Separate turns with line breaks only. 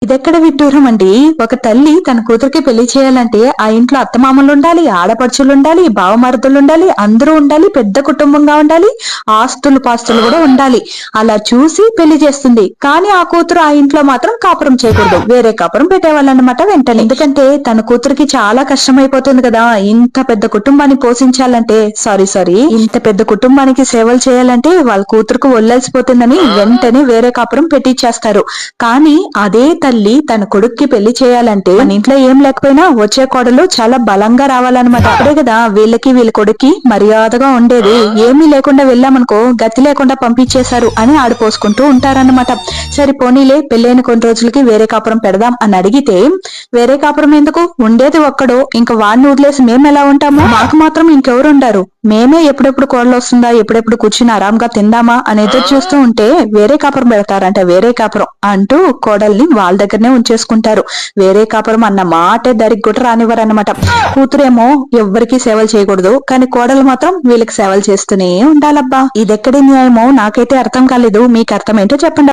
ఇదెక్కడ విడ్డూరం అండి. ఒక తల్లి తన కూతురికి పెళ్లి చేయాలంటే ఆ ఇంట్లో అత్తమామలు ఉండాలి, ఆడపడుచులు ఉండాలి, బావమరుదులు ఉండాలి, అందరూ ఉండాలి, పెద్ద కుటుంబంగా ఉండాలి, ఆస్తులు పాస్తులు కూడా ఉండాలి. అలా చూసి పెళ్లి చేస్తుంది. కానీ ఆ కూతురు ఆ ఇంట్లో మాత్రం కాపురం చేయకూడదు, వేరే కాపురం పెట్టేవాళ్ళన్నమాట వెంటనే. ఎందుకంటే తన కూతురికి చాలా కష్టం అయిపోతుంది కదా. ఇంత పెద్ద కుటుంబాన్ని పోషించాలంటే సారీ ఇంత పెద్ద కుటుంబానికి సేవలు చేయాలంటే వాళ్ళ కూతురుకు ఒళ్ళేసిపోతుందని వెంటనే వేరే కాపురం పెట్టించేస్తారు. కానీ అదే తల్లి తన కొడుక్కి పెళ్లి చేయాలంటే మన ఇంట్లో ఏం లేకపోయినా వచ్చే కోడలు చాలా బలంగా రావాలన్నమాట. అప్పుడే కదా వీళ్ళ కొడుక్కి మర్యాదగా ఉండేది. ఏమీ లేకుండా వెళ్ళామనుకో గతి లేకుండా పంపించేశారు అని ఆడిపోసుకుంటూ ఉంటారన్నమాట. సరే పోనీలే, పెళ్ళైన కొన్ని రోజులకి వేరే కాపురం పెడదాం అని అడిగితే వేరే కాపురం ఎందుకు, ఉండేది ఒక్కడో, ఇంకా వాడిని వదిలేసి మేము ఎలా ఉంటాము, మాకు మాత్రం ఇంకెవరు ఉండారు, మేమే ఎప్పుడెప్పుడు కోడలు వస్తుందా, ఎప్పుడెప్పుడు కూర్చుని ఆరాంగా తిందామా అని ఎదురు చూస్తూ ఉంటే వేరే కాపురం పెడతారంట. వేరే కాపురం అంటూ కోడల్ని వాళ్ళ దగ్గరనే ఉంచేసుకుంటారు. వేరే కాపురం అన్న మాటే దరికి కూడా రానివ్వరు అనమాట. కూతురేమో ఎవ్వరికీ సేవలు చేయకూడదు, కానీ కోడలు మాత్రం వీళ్ళకి సేవలు చేస్తూనే ఉండాలబ్బా. ఇదెక్కడి న్యాయమో నాకైతే అర్థం కాలేదు. మీకు అర్థమేంటో చెప్పండి.